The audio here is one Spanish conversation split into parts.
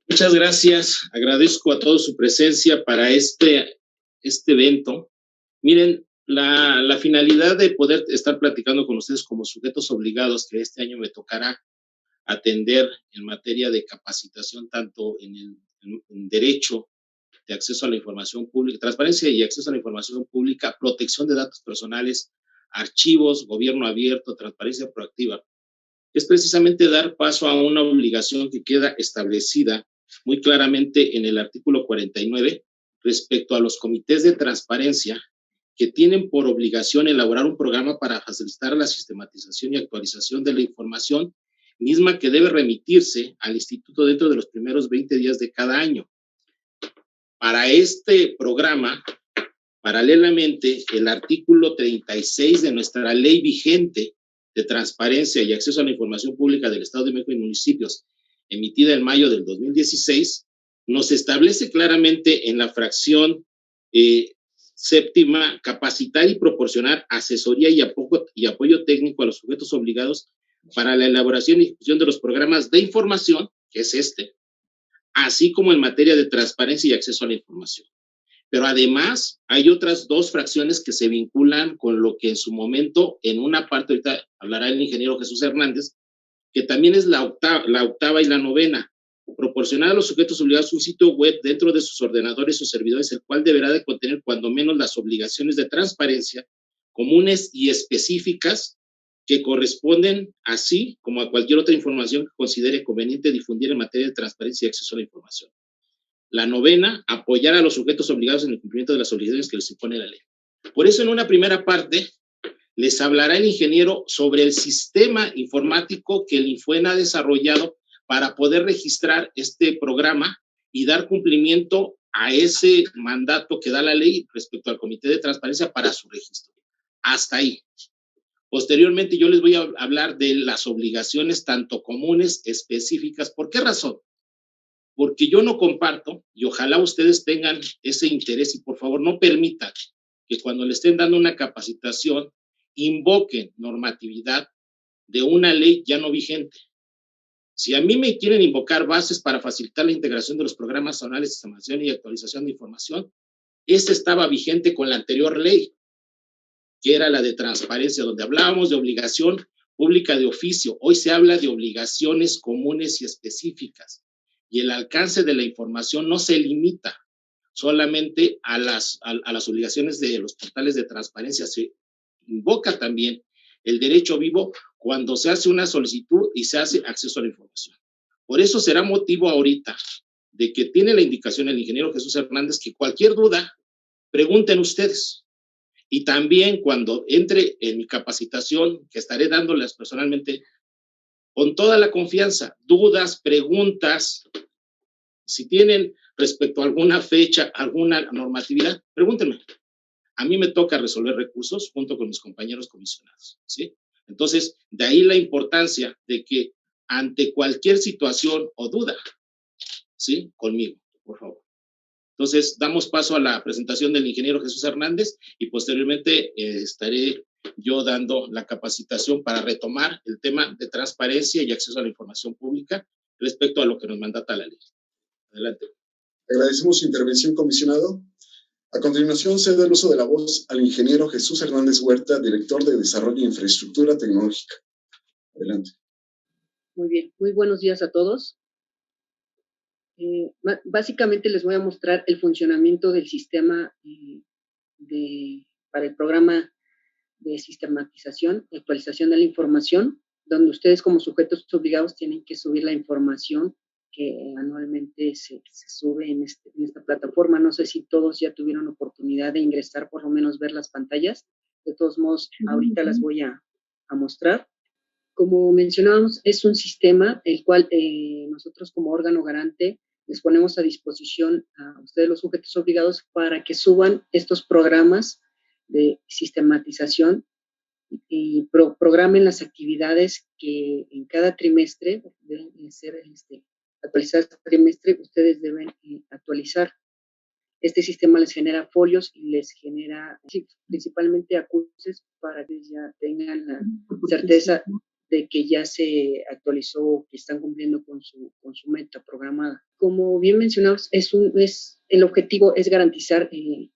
Muchas gracias. Agradezco a todos su presencia para este evento. Miren, la finalidad de poder estar platicando con ustedes como sujetos obligados, que este año me tocará atender en materia de capacitación, tanto en derecho de acceso a la información pública, transparencia y acceso a la información pública, protección de datos personales, archivos, gobierno abierto, transparencia proactiva, es precisamente dar paso a una obligación que queda establecida muy claramente en el artículo 49 respecto a los comités de transparencia que tienen por obligación elaborar un programa para facilitar la sistematización y actualización de la información misma que debe remitirse al instituto dentro de los primeros 20 días de cada año. Para este programa, paralelamente, el artículo 36 de nuestra ley vigente de transparencia y acceso a la información pública del Estado de México y municipios, emitida en mayo del 2016, nos establece claramente en la fracción séptima, capacitar y proporcionar asesoría y apoyo técnico a los sujetos obligados para la elaboración y ejecución de los programas de información, que es así como en materia de transparencia y acceso a la información. Pero además hay otras dos fracciones que se vinculan con lo que en su momento, en una parte, ahorita hablará el ingeniero Jesús Hernández, que también es la octava y la novena, proporcionar a los sujetos obligados un sitio web dentro de sus ordenadores o servidores, el cual deberá de contener cuando menos las obligaciones de transparencia comunes y específicas que corresponden, así como a cualquier otra información que considere conveniente difundir en materia de transparencia y acceso a la información. La novena, apoyar a los sujetos obligados en el cumplimiento de las obligaciones que les impone la ley. Por eso, en una primera parte, les hablará el ingeniero sobre el sistema informático que el INFUEN ha desarrollado para poder registrar este programa y dar cumplimiento a ese mandato que da la ley respecto al Comité de Transparencia para su registro. Hasta ahí. Posteriormente, yo les voy a hablar de las obligaciones tanto comunes, específicas. ¿Por qué razón? Porque yo no comparto, y ojalá ustedes tengan ese interés, y por favor no permitan que cuando le estén dando una capacitación, invoquen normatividad de una ley ya no vigente. Si a mí me quieren invocar bases para facilitar la integración de los programas zonales de sistematización y actualización de información, esa estaba vigente con la anterior ley, que era la de transparencia, donde hablábamos de obligación pública de oficio. Hoy se habla de obligaciones comunes y específicas. Y el alcance de la información no se limita solamente a las obligaciones de los portales de transparencia, se invoca también el derecho vivo cuando se hace una solicitud y se hace acceso a la información. Por eso será motivo ahorita de que tiene la indicación el ingeniero Jesús Hernández que cualquier duda, pregunten ustedes. Y también cuando entre en mi capacitación, que estaré dándoles personalmente, con toda la confianza, dudas, preguntas, si tienen respecto a alguna fecha, alguna normatividad, pregúntenme. A mí me toca resolver recursos junto con mis compañeros comisionados, ¿sí? Entonces, de ahí la importancia de que ante cualquier situación o duda, ¿sí? Conmigo, por favor. Entonces, damos paso a la presentación del ingeniero Jesús Hernández y posteriormente estaré yo dando la capacitación para retomar el tema de transparencia y acceso a la información pública respecto a lo que nos mandata la ley. Adelante. Agradecemos su intervención, comisionado. A continuación, cedo el uso de la voz al ingeniero Jesús Hernández Huerta, director de Desarrollo e Infraestructura Tecnológica. Adelante. Muy bien, muy buenos días a todos. Básicamente les voy a mostrar el funcionamiento del sistema para el programa de sistematización y actualización de la información, donde ustedes como sujetos obligados tienen que subir la información que anualmente se sube en esta plataforma. No sé si todos ya tuvieron oportunidad de ingresar, por lo menos ver las pantallas. De todos modos, ahorita las voy a mostrar. Como mencionábamos, es un sistema el cual nosotros como órgano garante les ponemos a disposición a ustedes los sujetos obligados para que suban estos programas de sistematización y programen las actividades que en cada trimestre deben ser actualizadas. Cada trimestre ustedes deben actualizar. Este sistema les genera folios y les genera principalmente acuses para que ya tengan la certeza de que ya se actualizó, que están cumpliendo con su meta programada. Como bien mencionamos, el objetivo es garantizar que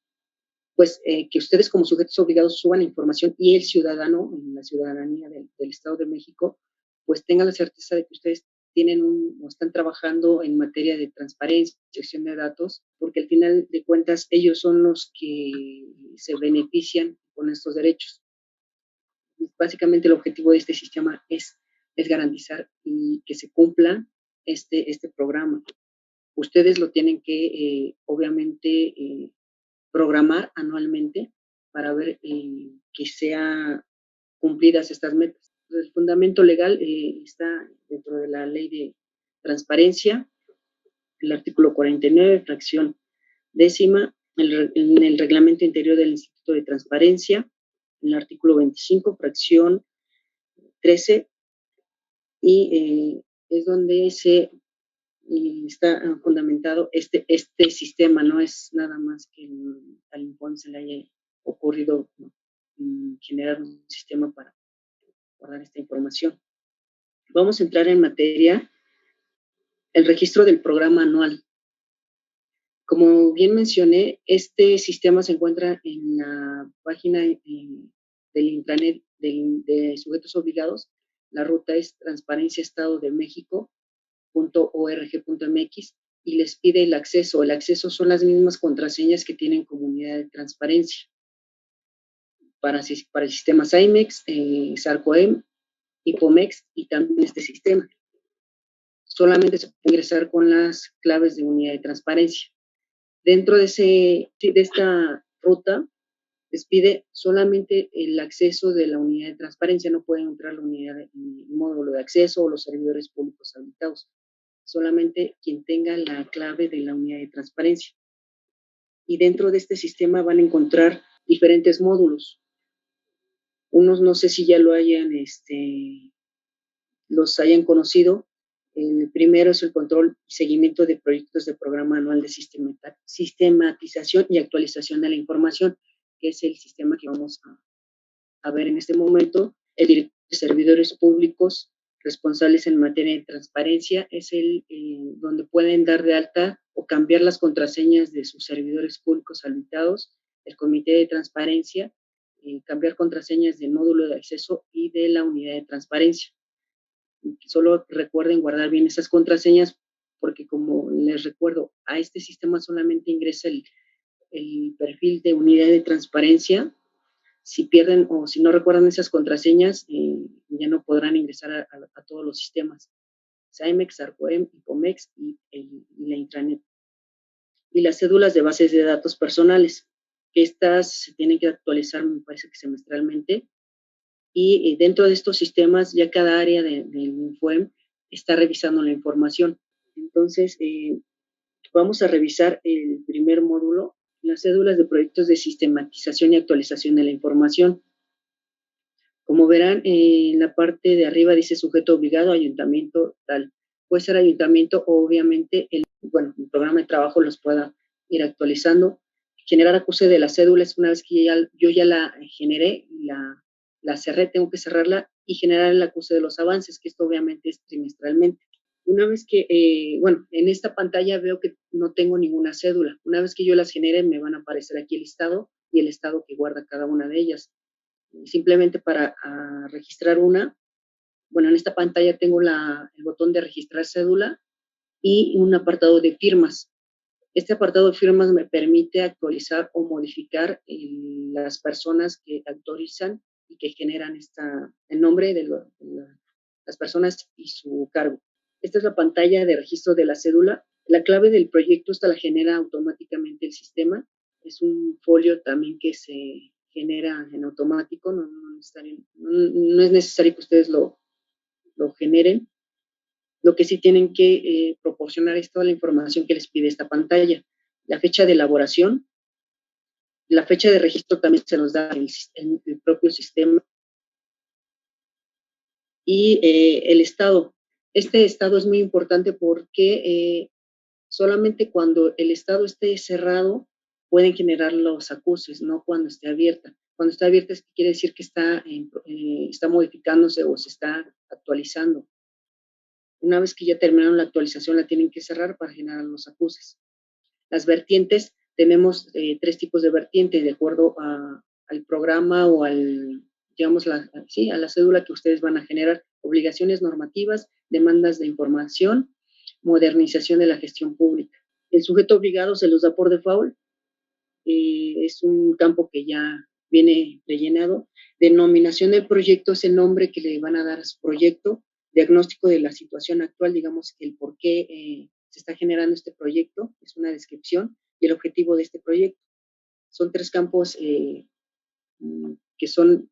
ustedes como sujetos obligados suban la información y el ciudadano, la ciudadanía del Estado de México, pues tenga la certeza de que ustedes tienen o están trabajando en materia de transparencia, gestión de datos, porque al final de cuentas ellos son los que se benefician con estos derechos. Básicamente el objetivo de este sistema es garantizar y que se cumpla este programa. Ustedes lo tienen que, obviamente, programar anualmente para ver que sean cumplidas estas metas. El fundamento legal está dentro de la ley de transparencia, el artículo 49, fracción décima, en el reglamento interior del Instituto de Transparencia, en el artículo 25, fracción 13, y es donde está fundamentado este sistema, no es nada más que al INFON se le haya ocurrido generar un sistema para guardar esta información. Vamos a entrar en materia, el registro del programa anual. Como bien mencioné, este sistema se encuentra en la página del intranet de sujetos obligados. La ruta es transparenciaestadodemexico.org.mx y les pide el acceso. El acceso son las mismas contraseñas que tienen comunidad de transparencia para el sistema SAIMEX, SARCOEM, IPOMEX y también este sistema. Solamente se puede ingresar con las claves de unidad de transparencia. Dentro de esta ruta les pide solamente el acceso de la unidad de transparencia, no pueden entrar la unidad el módulo de acceso o los servidores públicos habilitados, solamente quien tenga la clave de la unidad de transparencia. Y dentro de este sistema van a encontrar diferentes módulos. Unos no sé si ya los hayan conocido. El primero es el control y seguimiento de proyectos de programa anual de sistematización y actualización de la información, que es el sistema que vamos a ver en este momento. El director de servidores públicos responsables en materia de transparencia es el donde pueden dar de alta o cambiar las contraseñas de sus servidores públicos habilitados, el comité de transparencia, cambiar contraseñas del módulo de acceso y de la unidad de transparencia. Solo recuerden guardar bien esas contraseñas porque, como les recuerdo, a este sistema solamente ingresa el perfil de unidad de transparencia. Si pierden o si no recuerdan esas contraseñas, ya no podrán ingresar a todos los sistemas. SAIMEX, SARCOEM, IPOMEX y la intranet. Y las cédulas de bases de datos personales, que estas se tienen que actualizar, me parece que semestralmente. Y dentro de estos sistemas ya cada área del INFOEM está revisando la información. Entonces, vamos a revisar el primer módulo, las cédulas de proyectos de sistematización y actualización de la información. Como verán, en la parte de arriba dice sujeto obligado, ayuntamiento, tal. Puede ser ayuntamiento o obviamente el programa de trabajo los pueda ir actualizando. Generar acuse de las cédulas, una vez que yo ya la generé y la cerré, tengo que cerrarla y generar el acuse de los avances, que esto obviamente es trimestralmente. Una vez que, en esta pantalla veo que no tengo ninguna cédula. Una vez que yo las genere, me van a aparecer aquí el listado y el estado que guarda cada una de ellas. Simplemente para registrar una, en esta pantalla tengo el botón de registrar cédula y un apartado de firmas. Este apartado de firmas me permite actualizar o modificar las personas que autorizan y que generan el nombre de las personas y su cargo. Esta es la pantalla de registro de la cédula. La clave del proyecto esta la genera automáticamente el sistema. Es un folio también que se genera en automático, no es necesario que ustedes lo generen. Lo que sí tienen que proporcionar es toda la información que les pide esta pantalla. La fecha de elaboración, la fecha de registro también se nos da en el propio sistema. Y el estado. Este estado es muy importante porque solamente cuando el estado esté cerrado pueden generar los acuses, no cuando esté abierta. Cuando está abierta es que quiere decir que está modificándose o se está actualizando. Una vez que ya terminaron la actualización, la tienen que cerrar para generar los acuses. Las vertientes, tenemos 3 tipos de vertientes, de acuerdo al programa o digamos, a la cédula que ustedes van a generar. Obligaciones normativas, demandas de información, modernización de la gestión pública. El sujeto obligado se los da por default, es un campo que ya viene rellenado. Denominación del proyecto es el nombre que le van a dar a su proyecto. Diagnóstico de la situación actual, digamos que el por qué se está generando este proyecto, es una descripción, y el objetivo de este proyecto. Son 3 campos que son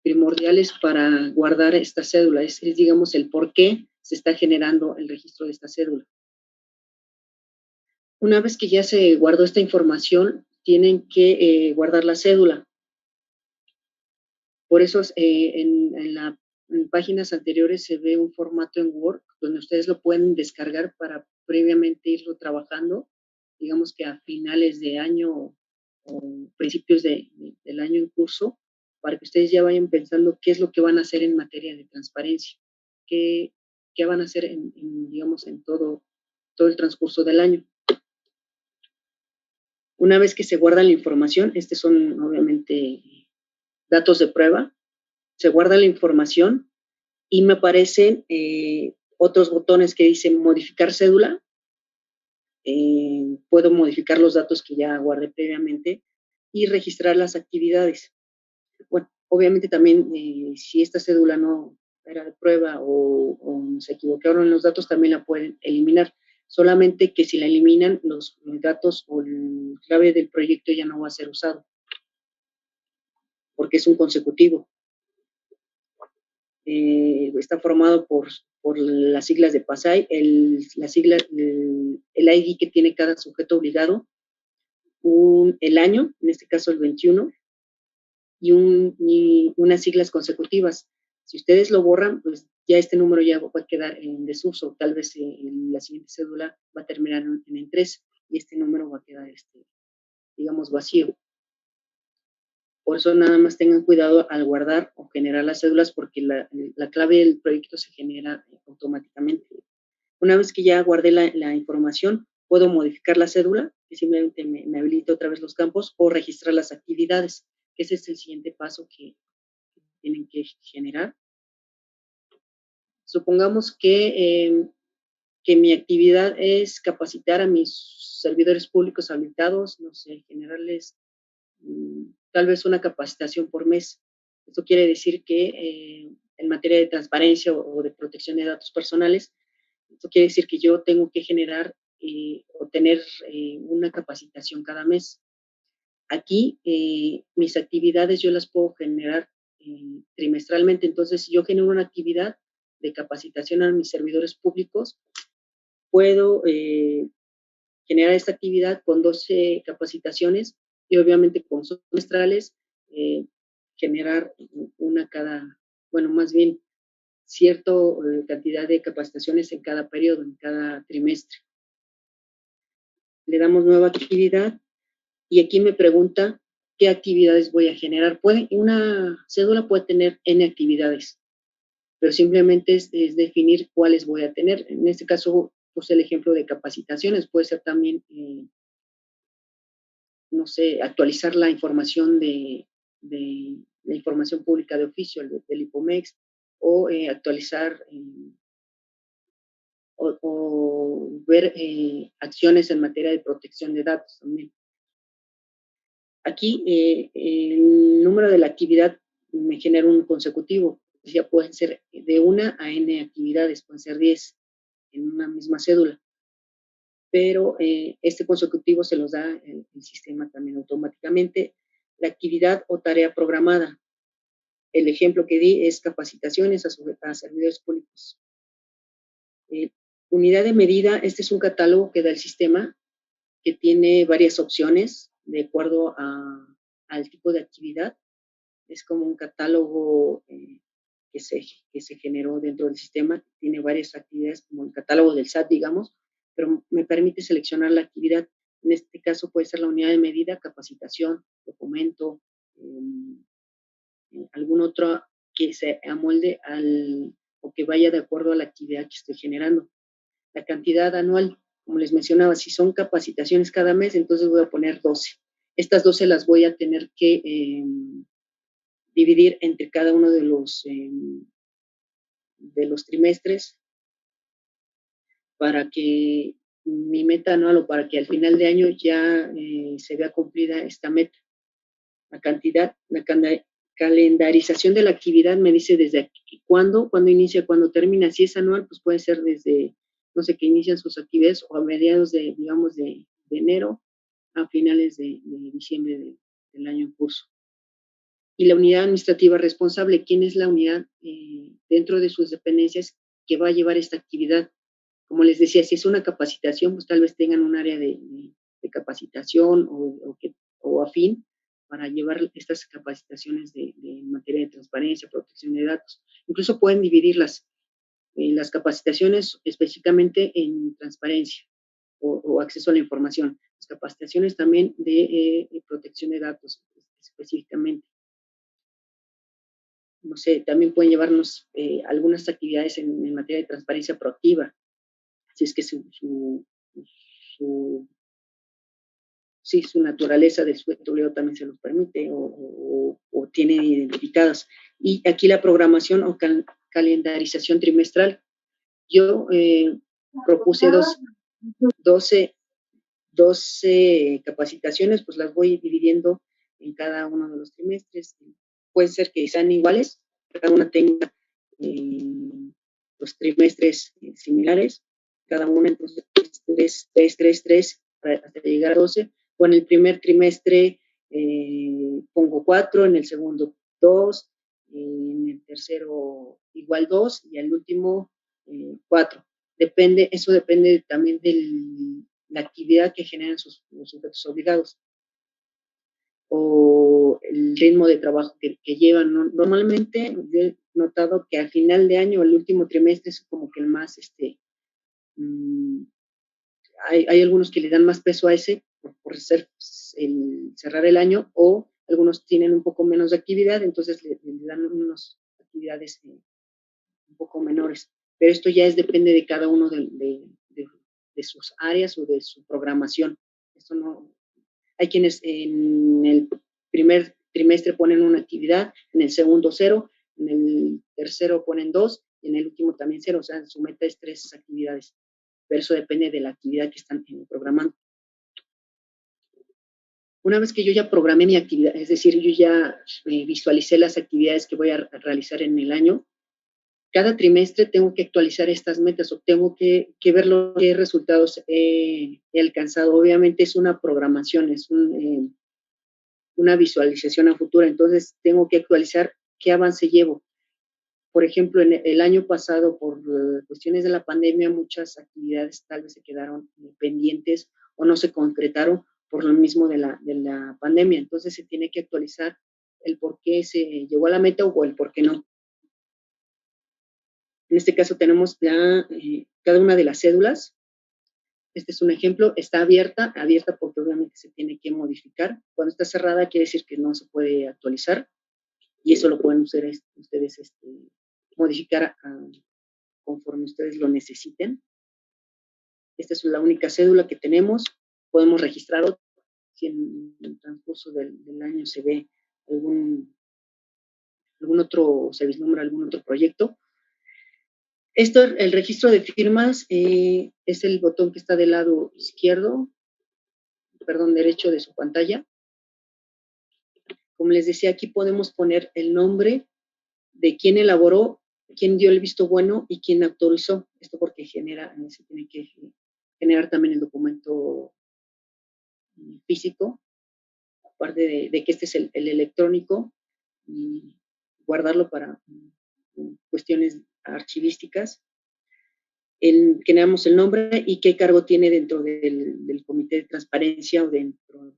primordiales para guardar esta cédula. Es, digamos, el por qué se está generando el registro de esta cédula. Una vez que ya se guardó esta información, tienen que guardar la cédula. Por eso en páginas anteriores se ve un formato en Word donde ustedes lo pueden descargar para previamente irlo trabajando, digamos que a finales de año o principios del año en curso, para que ustedes ya vayan pensando qué es lo que van a hacer en materia de transparencia, qué van a hacer digamos, en todo el transcurso del año. Una vez que se guarda la información, estos son obviamente datos de prueba, se guarda la información y me aparecen otros botones que dicen modificar cédula. Puedo modificar los datos que ya guardé previamente y registrar las actividades. Bueno, obviamente también si esta cédula no era de prueba o se equivocaron en los datos, también la pueden eliminar. Solamente que si la eliminan, los datos o el clave del proyecto ya no va a ser usado, porque es un consecutivo. Está formado por las siglas de PASAI, el ID que tiene cada sujeto obligado, el año, en este caso el 21, y unas siglas consecutivas. Si ustedes lo borran, pues ya este número ya va a quedar en desuso. Tal vez la siguiente cédula va a terminar en 3 y este número va a quedar, digamos, vacío. Por eso nada más tengan cuidado al guardar o generar las cédulas, porque la clave del proyecto se genera automáticamente. Una vez que ya guardé la información, puedo modificar la cédula, que simplemente me habilita otra vez los campos, o registrar las actividades, que ese es el siguiente paso que tienen que generar. Supongamos que mi actividad es capacitar a mis servidores públicos habilitados, no sé, generarles tal vez una capacitación por mes. Esto quiere decir que en materia de transparencia o de protección de datos personales, esto quiere decir que yo tengo que generar o tener una capacitación cada mes. Aquí mis actividades yo las puedo generar trimestralmente. Entonces, si yo genero una actividad de capacitación a mis servidores públicos, puedo generar esta actividad con 12 capacitaciones y obviamente con semestrales generar una más bien cierta cantidad de capacitaciones en cada periodo, en cada trimestre. Le damos nueva actividad y aquí me pregunta qué actividades voy a generar. Una cédula puede tener N actividades, pero simplemente es definir cuáles voy a tener. En este caso, puse el ejemplo de capacitaciones, puede ser también, no sé, actualizar la información de la información pública de oficio, del IPOMEX, o actualizar o ver acciones en materia de protección de datos también. Aquí el número de la actividad me genera un consecutivo, ya pueden ser de 1 a N actividades, pueden ser 10 en una misma cédula, pero este consecutivo se los da el sistema también automáticamente. La actividad o tarea programada, el ejemplo que di es capacitaciones a servidores públicos. Unidad de medida, este es un catálogo que da el sistema, que tiene varias opciones de acuerdo al tipo de actividad. Es como un catálogo que se generó dentro del sistema, tiene varias actividades como el catálogo del SAT, digamos, pero me permite seleccionar la actividad. En este caso puede ser la unidad de medida, capacitación, documento, algún otro que se amolde o que vaya de acuerdo a la actividad que estoy generando. La cantidad anual, como les mencionaba, si son capacitaciones cada mes, entonces voy a poner 12. Estas 12 las voy a tener que dividir entre cada uno de los trimestres para que mi meta anual o para que al final de año ya se vea cumplida esta meta. La calendarización de la actividad me dice desde cuándo inicia, cuándo termina. Si es anual, pues puede ser desde, no sé, que inician sus actividades o a mediados de, digamos, de enero a finales de diciembre del año en curso. Y la unidad administrativa responsable, ¿quién es la unidad dentro de sus dependencias que va a llevar esta actividad? Como les decía, si es una capacitación, pues tal vez tengan un área de capacitación o afín para llevar estas capacitaciones de materia de transparencia, protección de datos. Incluso pueden dividirlas, las capacitaciones específicamente en transparencia o acceso a la información. Las capacitaciones también de protección de datos específicamente. No sé, también pueden llevarnos algunas actividades en materia de transparencia proactiva, si es que su naturaleza del sujeto obligado también se los permite o tiene identificadas. Y aquí la programación o calendarización trimestral. Yo propuse 12 capacitaciones, pues las voy dividiendo en cada uno de los trimestres. Puede ser que sean iguales, cada una tenga los trimestres similares, cada una entonces 3, hasta llegar a 12, o en el primer trimestre pongo 4, en el segundo 2, en el tercero igual 2, y al último 4. Eso depende también de la actividad que generan los sujetos obligados o el ritmo de trabajo que llevan. Normalmente he notado que al final de año, el último trimestre es como que el más, hay algunos que le dan más peso a ese por ser cerrar el año, o algunos tienen un poco menos de actividad, entonces le dan unas actividades un poco menores. Pero esto ya depende de cada uno de sus áreas o de su programación. Esto no, hay quienes en el primer trimestre ponen una actividad, en el segundo 0, en el tercero ponen 2, y en el último también 0, o sea, su meta es 3 actividades. Pero eso depende de la actividad que están programando. Una vez que yo ya programé mi actividad, es decir, yo ya visualicé las actividades que voy a realizar en el año, cada trimestre tengo que actualizar estas metas o tengo que ver qué resultados he alcanzado. Obviamente es una programación, es una visualización a futuro, entonces tengo que actualizar qué avance llevo. Por ejemplo, en el año pasado, por cuestiones de la pandemia, muchas actividades tal vez se quedaron pendientes o no se concretaron por lo mismo de la pandemia. Entonces se tiene que actualizar el por qué se llegó a la meta o el por qué no. En este caso tenemos cada una de las cédulas. Este es un ejemplo, está abierta porque obviamente se tiene que modificar. Cuando está cerrada quiere decir que no se puede actualizar, y eso lo pueden ustedes modificar conforme ustedes lo necesiten. Esta es la única cédula que tenemos. Podemos registrar otra si en el transcurso del año se ve algún otro, se vislumbra algún otro proyecto. El registro de firmas es el botón que está del lado derecho de su pantalla. Como les decía, aquí podemos poner el nombre de quién elaboró, quién dio el visto bueno y quién autorizó. Esto porque se tiene que generar también el documento físico, aparte de que este es el electrónico, y guardarlo para cuestiones archivísticas. Generamos el nombre y qué cargo tiene dentro del comité de transparencia o dentro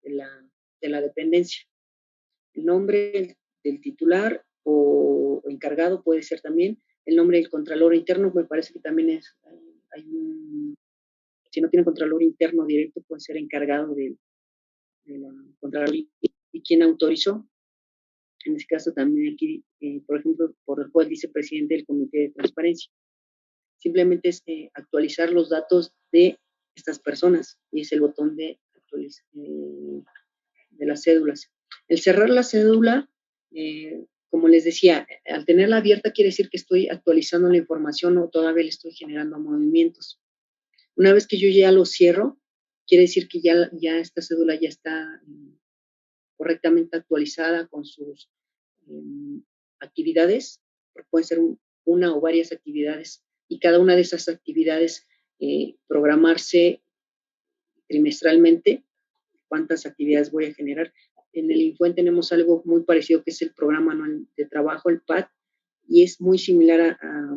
de la dependencia. El nombre del titular o encargado puede ser también, el nombre del contralor interno, me parece que también hay si no tiene contralor interno directo, puede ser encargado de la Contraloría. ¿Y quién autorizó? En este caso también aquí, por ejemplo, por el cual vicepresidente del Comité de Transparencia. Simplemente es actualizar los datos de estas personas y es el botón de las cédulas. El cerrar la cédula, como les decía, al tenerla abierta quiere decir que estoy actualizando la información o todavía le estoy generando movimientos. Una vez que yo ya lo cierro, quiere decir que ya esta cédula ya está correctamente actualizada con sus actividades, pueden ser una o varias actividades, y cada una de esas actividades programarse trimestralmente, cuántas actividades voy a generar. En el Infuen tenemos algo muy parecido que es el programa anual de trabajo, el PAT, y es muy similar a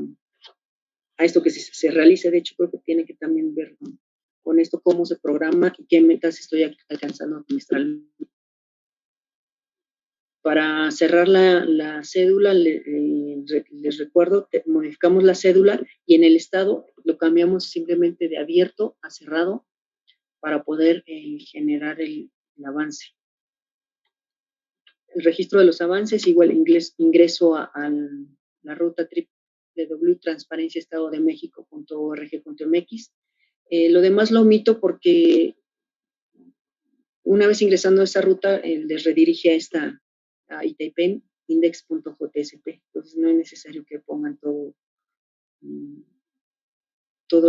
esto que se realiza. De hecho, creo que tiene que también ver con esto, cómo se programa y qué metas estoy alcanzando trimestralmente. Para cerrar la cédula, les recuerdo, modificamos la cédula y en el estado lo cambiamos simplemente de abierto a cerrado para poder generar el avance. El registro de los avances, igual ingreso a la ruta www.transparenciaestadodemexico.org.mx. Lo demás lo omito porque una vez ingresando a esa ruta, les redirige a Itaipen index.jtsp. Entonces no es necesario que pongan todo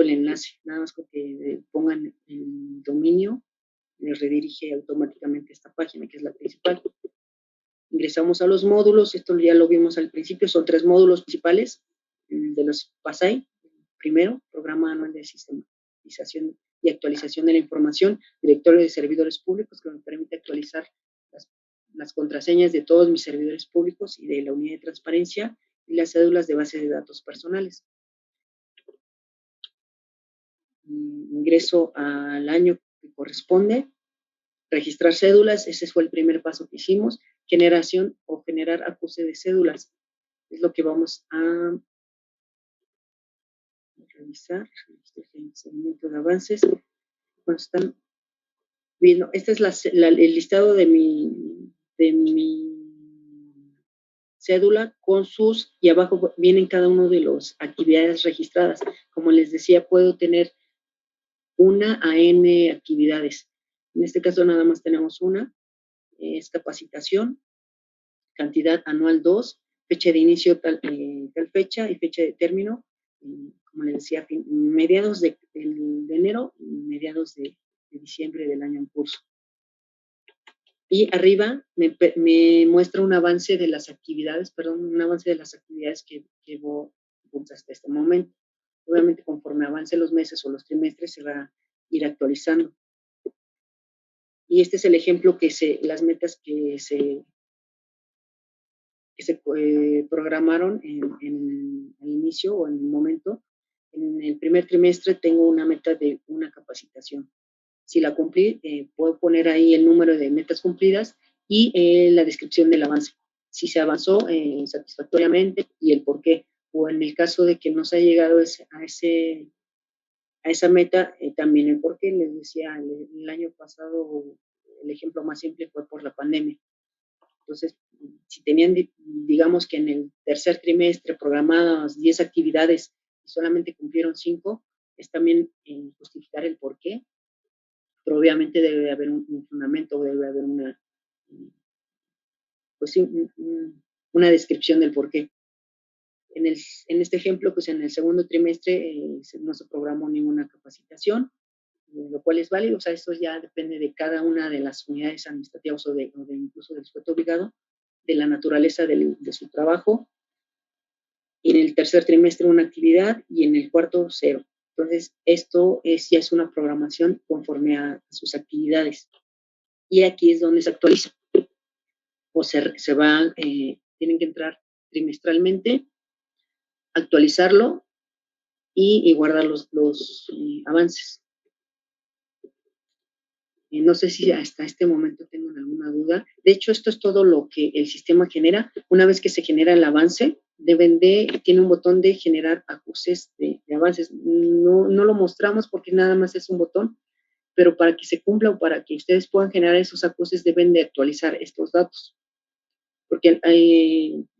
el enlace, nada más que pongan el dominio, les redirige automáticamente a esta página que es la principal. Ingresamos a los módulos, esto ya lo vimos al principio, son 3 módulos principales, de los PASAI. Primero, Programa Anual de Sistematización y Actualización de la Información, Directorio de Servidores Públicos, que me permite actualizar las contraseñas de todos mis servidores públicos y de la unidad de transparencia, y las cédulas de base de datos personales. Ingreso al año que corresponde, registrar cédulas, ese fue el primer paso que hicimos. Generación o generar acuse de cédulas, es lo que vamos a revisar. Seguimiento de avances. Bueno, están viendo, este es el listado de mi cédula con sus, y abajo vienen cada uno de las actividades registradas. Como les decía, puedo tener una a n actividades. En este caso nada más tenemos una, es capacitación, cantidad anual 2, fecha de inicio tal fecha y fecha de término, como les decía, mediados de enero y mediados de diciembre del año en curso. Y arriba me muestra un avance de las actividades, que llevo hasta este momento. Obviamente, conforme avance los meses o los trimestres, se va a ir actualizando. Y este es el ejemplo las metas que se programaron al inicio o en el momento. En el primer trimestre tengo una meta de una capacitación. Si la cumplí, puedo poner ahí el número de metas cumplidas y la descripción del avance. Si se avanzó satisfactoriamente y el por qué. O en el caso de que no se haya llegado a esa meta, también el por qué. Les decía, el año pasado, el ejemplo más simple fue por la pandemia. Entonces, si tenían, digamos que en el tercer trimestre programadas 10 actividades y solamente cumplieron 5, es también justificar el por qué. Pero obviamente debe haber un fundamento, debe haber una descripción del por qué. En este ejemplo, pues en el segundo trimestre no se programó ninguna capacitación, lo cual es válido. O sea, esto ya depende de cada una de las unidades administrativas o de incluso del sujeto obligado, de la naturaleza de su trabajo. Y en el tercer trimestre una actividad y en el cuarto 0. Entonces, esto ya es una programación conforme a sus actividades. Y aquí es donde se actualiza. O tienen que entrar trimestralmente, actualizarlo y guardar los avances. No sé si hasta este momento tengan alguna duda. De hecho, esto es todo lo que el sistema genera. Una vez que se genera el avance, tiene un botón de generar acuses de avances. No lo mostramos porque nada más es un botón, pero para que se cumpla o para que ustedes puedan generar esos acuses deben de actualizar estos datos. Porque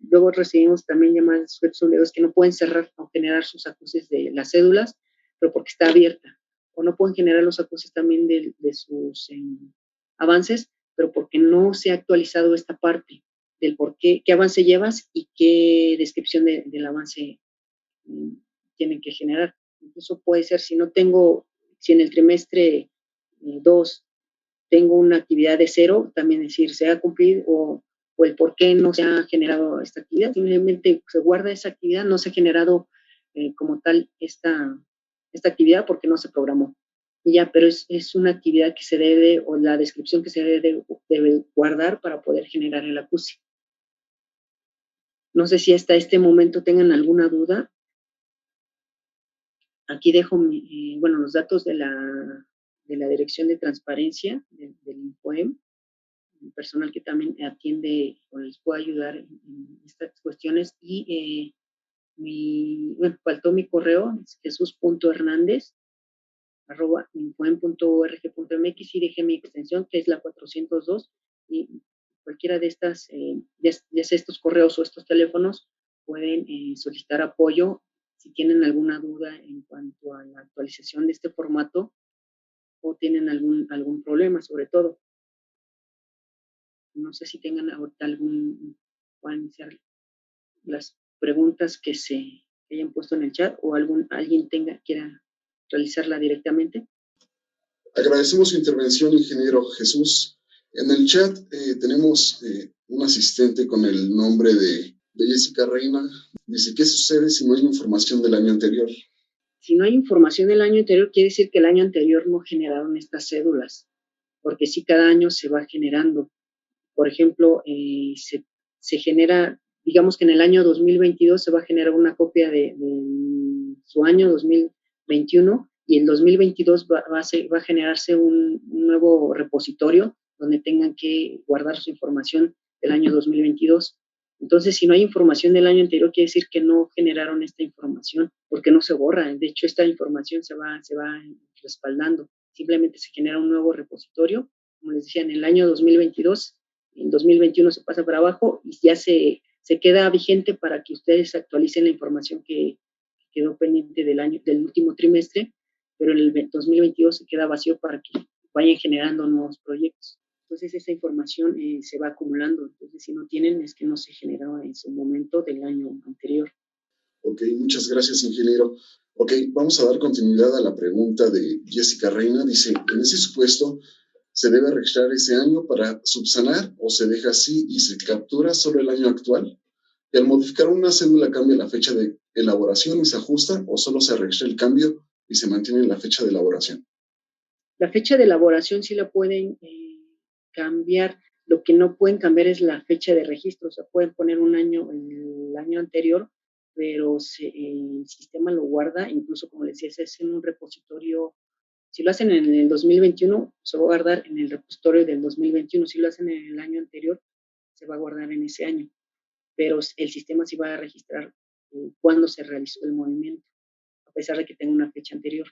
luego recibimos también llamadas de sujetos obligados que no pueden cerrar o generar sus acuses de las cédulas, pero porque está abierta. O no pueden generar los acuses también de sus avances, pero porque no se ha actualizado esta parte del por qué avance llevas y qué descripción del avance tienen que generar. Incluso puede ser, si en el trimestre 2 tengo una actividad de 0, también decir, se ha cumplido o el por qué no se ha generado esta actividad. Simplemente se guarda esa actividad, no se ha generado como tal esta actividad porque no se programó. Y ya, pero es una actividad que se debe, o la descripción que se debe guardar para poder generar el acuse. No sé si hasta este momento tengan alguna duda. Aquí dejo los datos de la Dirección de Transparencia del INPOEM, el personal que también atiende o les puede ayudar en estas cuestiones. Y faltó mi correo, es jesus.hernandez@infoem.org.mx, y dejé mi extensión, que es la 402, y cualquiera de estas, ya sea estos correos o estos teléfonos, pueden solicitar apoyo si tienen alguna duda en cuanto a la actualización de este formato o tienen algún problema, sobre todo. No sé si tengan ahorita puedan iniciar las preguntas que se hayan puesto en el chat o alguien quiera realizarla directamente. Agradecemos su intervención, ingeniero Jesús. En el chat tenemos un asistente con el nombre de Jessica Reina. Dice, ¿qué sucede si no hay información del año anterior? Si no hay información del año anterior, quiere decir que el año anterior no generaron estas cédulas, porque sí, cada año se va generando. Por ejemplo, se genera, digamos que en el año 2022 se va a generar una copia de su año 2021, y en 2022 va a generarse un nuevo repositorio donde tengan que guardar su información del año 2022. Entonces, si no hay información del año anterior, quiere decir que no generaron esta información, porque no se borra. De hecho, esta información se va respaldando. Simplemente se genera un nuevo repositorio. Como les decía, en el año 2022, en 2021 se pasa para abajo y ya se queda vigente para que ustedes actualicen la información que quedó pendiente del último trimestre, pero en el 2022 se queda vacío para que vayan generando nuevos proyectos. Entonces, esa información se va acumulando. Entonces, si no tienen, es que no se generaba en su momento del año anterior. Ok, muchas gracias, ingeniero. Ok, vamos a dar continuidad a la pregunta de Jessica Reina. Dice, en ese supuesto, ¿se debe registrar ese año para subsanar o se deja así y se captura solo el año actual? Y al modificar una cédula cambia la fecha de elaboración y se ajusta, o solo se registra el cambio y se mantiene la fecha de elaboración. La fecha de elaboración sí la pueden cambiar. Lo que no pueden cambiar es la fecha de registro. O sea, pueden poner un año en el año anterior, pero el sistema lo guarda. Incluso, como les decía, es en un repositorio. Si lo hacen en el 2021, se va a guardar en el repositorio del 2021. Si lo hacen en el año anterior, se va a guardar en ese año. Pero el sistema sí va a registrar cuándo se realizó el movimiento, a pesar de que tenga una fecha anterior.